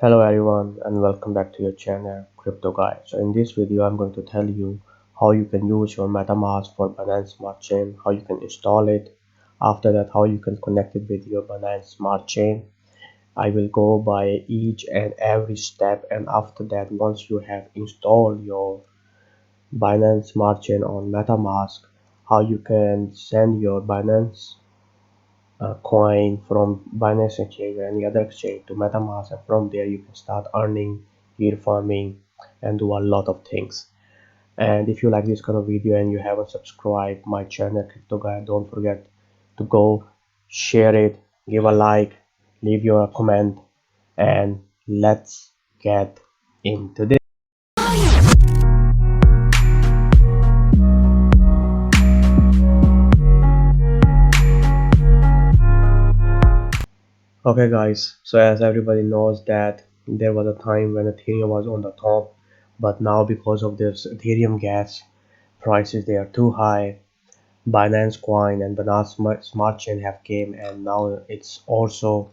Hello everyone and welcome back to your channel Crypto Guy. So in this video I'm going to tell you how you can use your MetaMask for Binance Smart Chain, how you can install it, after that how you can connect it with your Binance Smart Chain. I will go by each and every step, and after that once you have installed your Binance Smart Chain on MetaMask, how you can send your Binance coin from Binance exchange or any other exchange to MetaMask, and from there you can start earning, yield farming, and do a lot of things. And if you like this kind of video and you haven't subscribed my channel Crypto Guy, don't forget to go share it, give a like, leave your comment, and let's get into this. Okay guys, so as everybody knows that there was a time when Ethereum was on the top, but now because of this Ethereum gas prices, they are too high. Binance coin and Binance Smart Chain have came, and now it's also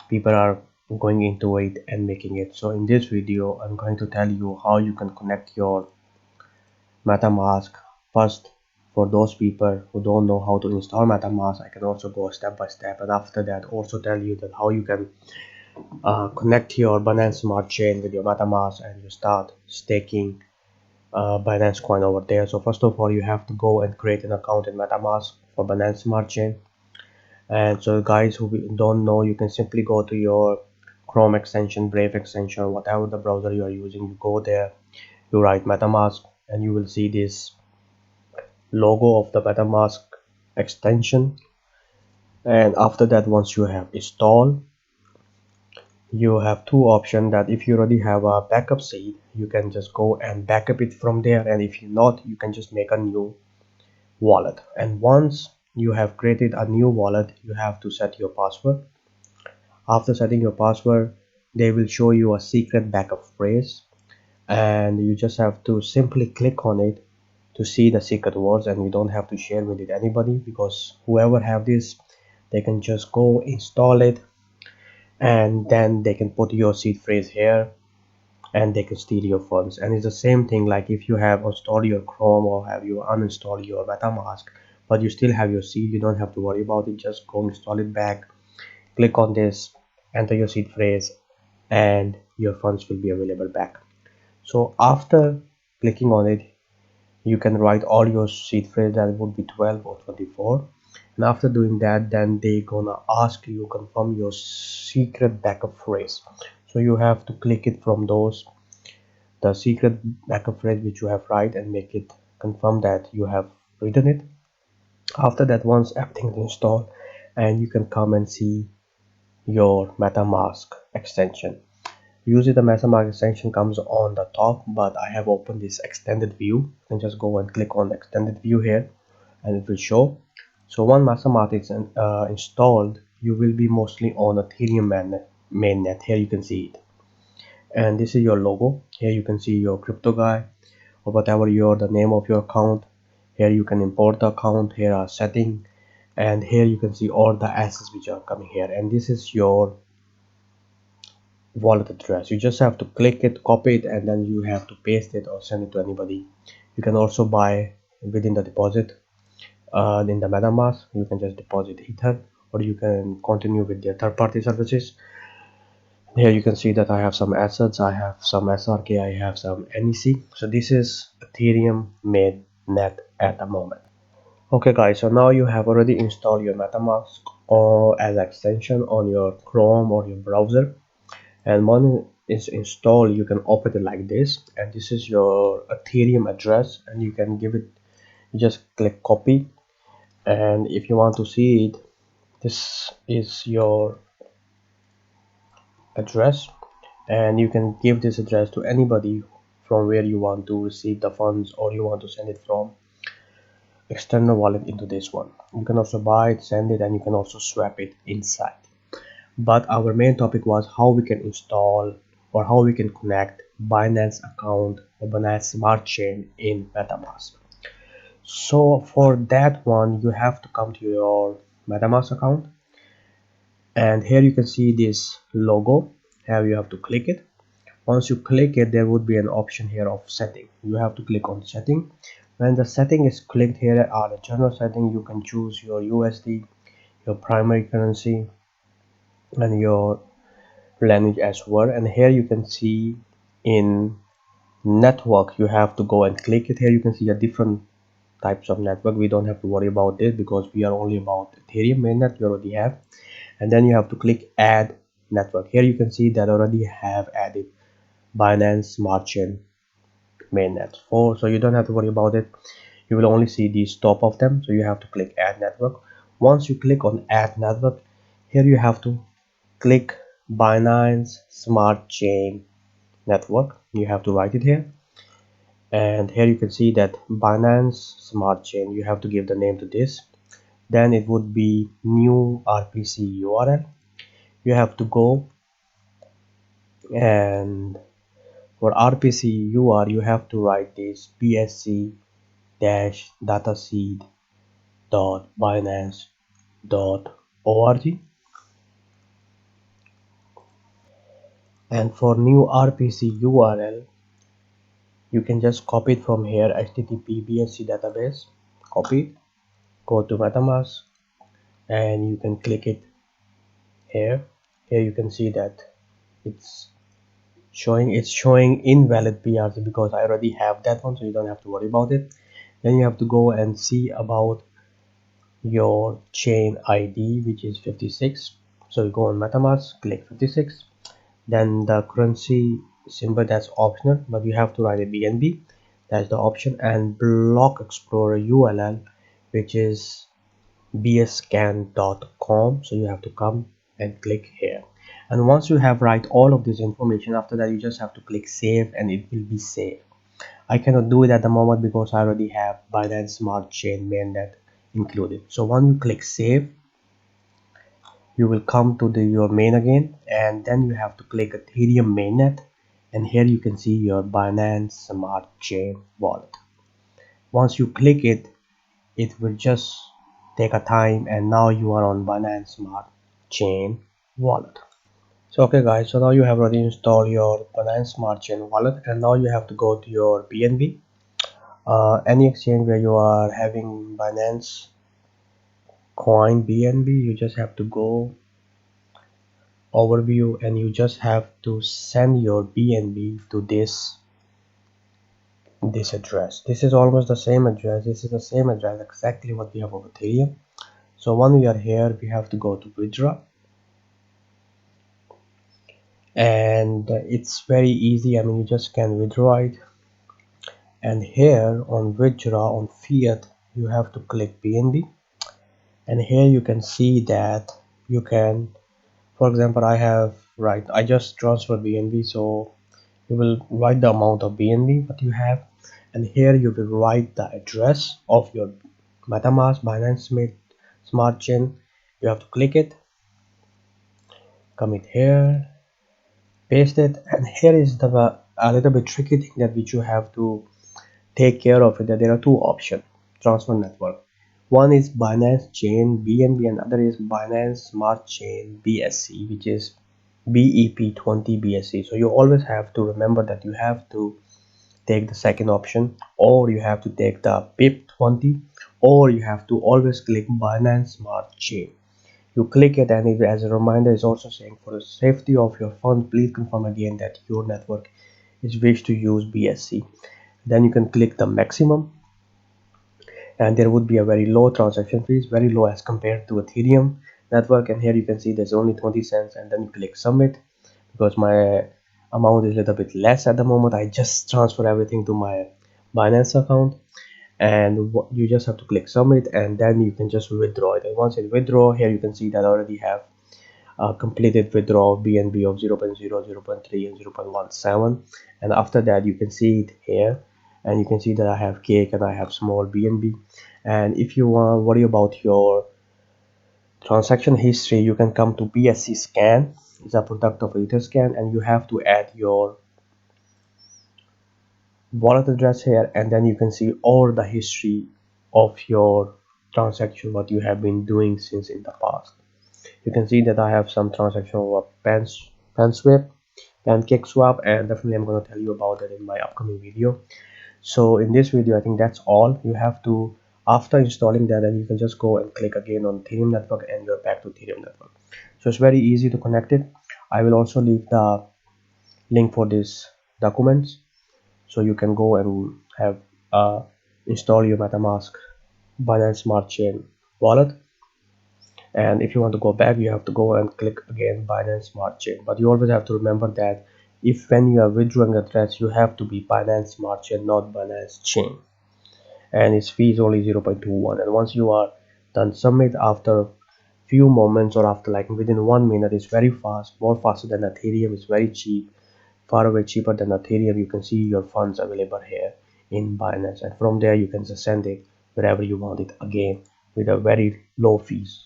people are going into it and making it. So in this video I'm going to tell you how you can connect your MetaMask. First, for those people who don't know how to install MetaMask, I can also go step by step, and after that also tell you that how you can connect your Binance Smart Chain with your MetaMask and you start staking Binance coin over there. So first of all, you have to go and create an account in MetaMask for Binance Smart Chain. And so guys who don't know, you can simply go to your Chrome extension, Brave extension, whatever the browser you are using. You go there, you write MetaMask, and you will see this logo of the MetaMask extension. And after that, once you have installed, you have two options, that if you already have a backup seed, you can just go and backup it from there, and if you not, you can just make a new wallet. And once you have created a new wallet, you have to set your password. After setting your password, they will show you a secret backup phrase, and you just have to simply click on it to see the secret words, and you don't have to share with it anybody, because whoever have this, they can just go install it, and then they can put your seed phrase here and they can steal your funds. And it's the same thing like if you have installed your Chrome or have you uninstalled your MetaMask, but you still have your seed, you don't have to worry about it. Just go install it back, click on this, enter your seed phrase, and your funds will be available back. So after clicking on it, you can write all your seed phrase, that would be 12 or 24. And after doing that, then they gonna ask you confirm your secret backup phrase. So you have to click it from those, the secret backup phrase which you have write, and make it confirm that you have written it. After that, once everything is installed, and you can come and see your MetaMask extension. Usually the MetaMask extension comes on the top, but I have opened this extended view. You can just go and click on the extended view here and it will show. So when MetaMask is installed, you will be mostly on Ethereum mainnet. Here you can see it, and this is your logo. Here you can see your Crypto Guy or whatever the name of your account. Here you can import the account. Here are setting, and here you can see all the assets which are coming here, and this is your wallet address. You just have to click it, copy it, and then you have to paste it or send it to anybody. You can also buy within the deposit in the MetaMask. You can just deposit Ether, or you can continue with their third-party services. Here you can see that I have some assets. I have some SRK, I have some NEC. So this is Ethereum mainnet at the moment. Okay guys, so now you have already installed your MetaMask or as extension on your Chrome or your browser, and when it's installed, you can open it like this, and this is your Ethereum address, and you can give it, you just click copy, and if you want to see it, this is your address, and you can give this address to anybody from where you want to receive the funds, or you want to send it from external wallet into this one. You can also buy it, send it, and you can also swap it inside. But our main topic was how we can install or how we can connect Binance account or Binance Smart Chain in MetaMask. So for that one, you have to come to your MetaMask account, and here you can see this logo, Here you have to click it. Once you click it, there would be an option here of setting. You have to click on setting. When the setting is clicked, here are the general setting. You can choose your USD, your primary currency, and your language as well. And here you can see in network, you have to go and click it. Here you can see a different types of network. We don't have to worry about this because we are only about Ethereum mainnet we already have. And then you have to click add network. Here you can see that I already have added Binance Smart Chain mainnet 4, so you don't have to worry about it. You will only see these top of them, so you have to click add network. Once you click on add network, here you have to click Binance Smart Chain network. You have to write it here, and here you can see that Binance Smart Chain, you have to give the name to this. Then it would be new RPC URL. You have to go, and for RPC URL you have to write this bsc dash dataseed dot binance dot org. And for new RPC URL, you can just copy it from here, http bsc database, copy, go to MetaMask, and you can click it here. Here you can see that it's showing invalid PRC because I already have that one, so you don't have to worry about it. Then you have to go and see about your chain ID, which is 56. So you go on MetaMask, click 56. Then the currency symbol, that's optional, but you have to write a BNB, that's the option. And block explorer URL, which is bscan.com, so you have to come and click here. And once you have write all of this information, after that you just have to click save and it will be saved. I cannot do it at the moment because I already have Binance Smart Chain mainnet included. So when you click save, you will come to your main again, and then you have to click Ethereum mainnet, and here you can see your Binance Smart Chain wallet. Once you click it, it will just take a time, and now you are on Binance Smart Chain wallet. So okay guys, so now you have already installed your Binance Smart Chain wallet, and now you have to go to your BNB, any exchange where you are having Binance coin BNB. You just have to go overview, and you just have to send your BNB to this address. This is almost the same address. This is the same address exactly what we have over Ethereum. So when we are here, we have to go to withdraw, and it's very easy. I mean, you just can withdraw it, and here on withdraw on fiat you have to click BNB, and here you can see that you can, for example, I just transfer BNB, so you will write the amount of BNB what you have, and here you will write the address of your MetaMask Binance Smart Chain. You have to click it, come it here, paste it, and here is the a little bit tricky thing that which you have to take care of it, that there are two options transfer network. One is Binance Chain BNB and other is Binance Smart Chain BSC, which is BEP20 BSC. So you always have to remember that you have to take the second option, or you have to take the BIP20, or you have to always click Binance Smart Chain. You click it, and as a reminder, is also saying for the safety of your fund, please confirm again that your network is wish to use BSC. Then you can click the maximum, and there would be a very low transaction fees, very low as compared to Ethereum network. And here you can see there's only 20 cents, and then you click submit. Because my amount is a little bit less at the moment, I just transfer everything to my Binance account, and you just have to click submit, and then you can just withdraw it. And once it withdraw, here you can see that I already have completed withdrawal of BNB of 0.0, 0.3, and 0.17. And after that, you can see it here, and you can see that I have cake and I have small BNB. And if you want to worry about your transaction history, you can come to BSC scan. It's a product of Etherscan, and you have to add your wallet address here, and then you can see all the history of your transaction, what you have been doing since in the past. You can see that I have some transaction over pen swap, pancake swap, and definitely I'm going to tell you about that in my upcoming video. So in this video, I think that's all you have to. After installing that, then you can just go and click again on Ethereum network and you're back to Ethereum network. So it's very easy to connect it. I will also leave the link for this documents, so you can go and have install your MetaMask Binance Smart Chain wallet. And if you want to go back, you have to go and click again Binance Smart Chain. But you always have to remember that if when you are withdrawing a threads, you have to be Binance Smart Chain, not Binance Chain, and its fee is only 0.21. And once you are done submit, after few moments or after like within 1 minute, it's very fast, more faster than Ethereum. It's very cheap, far away cheaper than Ethereum. You can see your funds available here in Binance, and from there you can just send it wherever you want it, again with a very low fees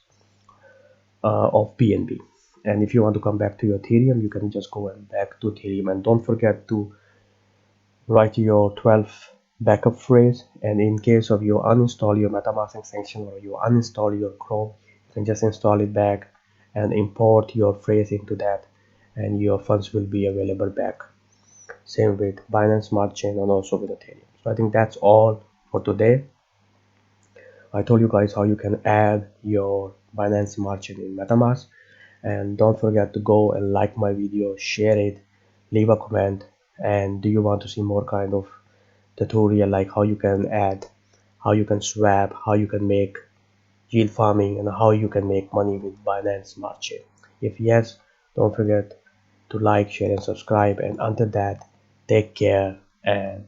of BNB. And if you want to come back to your Ethereum, you can just go and back to Ethereum, and don't forget to write your 12 backup phrase. And in case of you uninstall your MetaMask extension or you uninstall your Chrome, you can just install it back and import your phrase into that, and your funds will be available back. Same with Binance Smart Chain and also with Ethereum. So I think that's all for today. I told you guys how you can add your Binance Smart Chain in MetaMask. And don't forget to go and like my video, share it, leave a comment. And do you want to see more kind of tutorial, like how you can add, how you can swap, how you can make yield farming, and how you can make money with Binance Smart Chain? If yes, don't forget to like, share, and subscribe. And until that, take care and